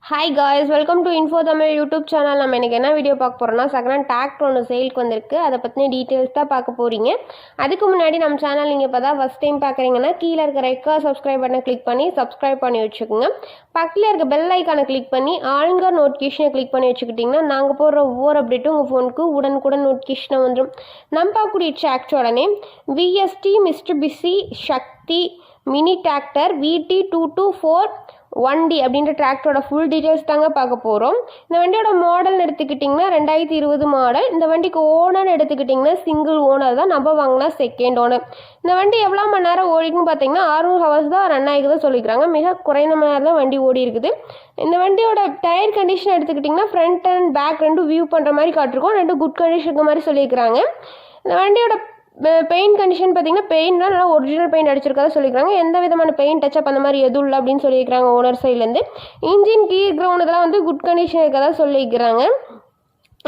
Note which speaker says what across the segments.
Speaker 1: Hi guys, welcome to info Tamil YouTube channel. நம்ம இன்றைக்கி என்ன வீடியோ பார்க்க போகிறோம்னா, செகண்ட் டிராக்டர் ஒன்று சேலுக்கு வந்திருக்கு. அதை பற்றின டீட்டெயில்ஸ் தான் பார்க்க போகிறீங்க. அதுக்கு முன்னாடி நம்ம சேனல் நீங்கள் இப்போ தான் ஃபஸ்ட் டைம் பார்க்குறீங்கன்னா கீழே இருக்க ரெட் கலர் சப்ஸ்கிரைப் பட்டனை கிளிக் பண்ணி சப்ஸ்கிரைப் பண்ணி வச்சுக்கோங்க. பக்கத்தில் இருக்க பெல் ஐக்கானை கிளிக் பண்ணி ஆளுங்க நோட்டிஃபிகேஷனை கிளிக் பண்ணி வச்சுக்கிட்டிங்கன்னா நாங்கள் போடுற ஒவ்வொரு அப்டேட்டும் உங்கள் ஃபோனுக்கு உடனுக்குடன் நோட்டிஃபிகேஷனை வந்துடும். நம்ம பார்க்கக்கூடிய டிராக்டரோட நேம் விஎஸ்டி மிஸ்ட்சுபிஷி சக்தி மினி டிராக்டர் VT224 1D அப்படின்ற டிராக்டரோட ஃபுல் டீட்டெயில்ஸ் தாங்க பார்க்க போகிறோம். இந்த வண்டியோட மாடல்னு எடுத்துக்கிட்டிங்கன்னா 2020 மாடல். இந்த வண்டிக்கு ஓனர்னு எடுத்துக்கிட்டிங்கன்னா சிங்கிள் ஓனர் தான், நம்ம வாங்கினா செகண்ட் ஓனர். இந்த வண்டி எவ்வளோ மணி நேரம் ஓடிக்குன்னு பார்த்தீங்கன்னா 600 ஹவர்ஸ் தான் ரன் ஆகிக்குதான் சொல்லிக்கிறாங்க. மிக குறைந்த மணி நேரம் தான் வண்டி ஓடி இருக்குது. இந்த வண்டியோட டயர் கண்டிஷன் எடுத்துக்கிட்டிங்கன்னா ஃப்ரண்ட் அண்ட் பேக் ரெண்டும் வியூ பண்ணுற மாதிரி காட்டிருக்கோம். ரெண்டும் குட் கண்டிஷனுக்கு மாதிரி சொல்லியிருக்கிறாங்க. இந்த வண்டியோட பெயிண்ட் கண்டிஷன் பார்த்தீங்கன்னா பெயிண்ட்லாம் நல்லா ஒரிஜினல் பெயிண்ட் அடிச்சிருக்கதா சொல்லியிருக்காங்க. எந்த விதமான பெயிண்ட் டச்சப் அந்த மாதிரி எதுவும் இல்லை அப்படின்னு சொல்லியிருக்காங்க ஓனர் சைட்லேருந்து. இன்ஜின் கீர் கிரவுண்ட் இதெல்லாம் வந்து குட் கண்டிஷன் இருக்கதா சொல்லியிருக்கிறாங்க.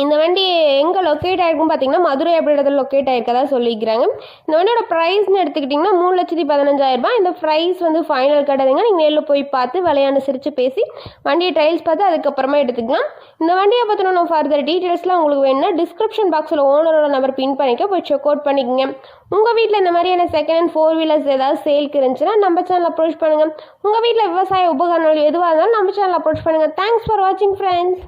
Speaker 1: இந்த வண்டி எங்கே லொக்கேட் ஆகிருக்குன்னு பார்த்தீங்கன்னா மதுரை அப்படின்றத லொக்கேட் ஆகிருக்கதா சொல்லிக்கிறாங்க. இந்த வண்டியோட ப்ரைஸ்னு எடுத்துக்கிட்டிங்கன்னா 3,15,000. இந்த ப்ரைஸ் வந்து ஃபைனல் கிடையாதுங்க. நீங்கள் நேரில் போய் பார்த்து விளையாண்டு சிரித்து பேசி வண்டியை ட்ரையல்ஸ் பார்த்து அதுக்கப்புறமா எடுத்துக்கலாம். இந்த வண்டியை பற்றின ஃபர்தர் டீட்டெயில்ஸ்லாம் உங்களுக்கு வேணும்னா டிஸ்கிரிப்ஷன் பாக்ஸில் ஓனரோட நம்பர் பின் பண்ணிக்க போய் செக் அவுட் பண்ணிக்கோங்க. உங்கள் வீட்டில் இந்த மாதிரியான செகண்ட் ஹேண்ட் 4 வீலர்ஸ் ஏதாவது சேல்க்கு இருந்துச்சுன்னா நம்ம சேனல் அப்ரோச் பண்ணுங்கள். உங்கள் வீட்டில் விவசாய உபகரணங்கள் எதுவாக இருந்தாலும் நம்ம சேனல் அப்ரோச் பண்ணுங்கள். தேங்க்ஸ் ஃபார் வாட்சிங் ஃப்ரெண்ட்ஸ்.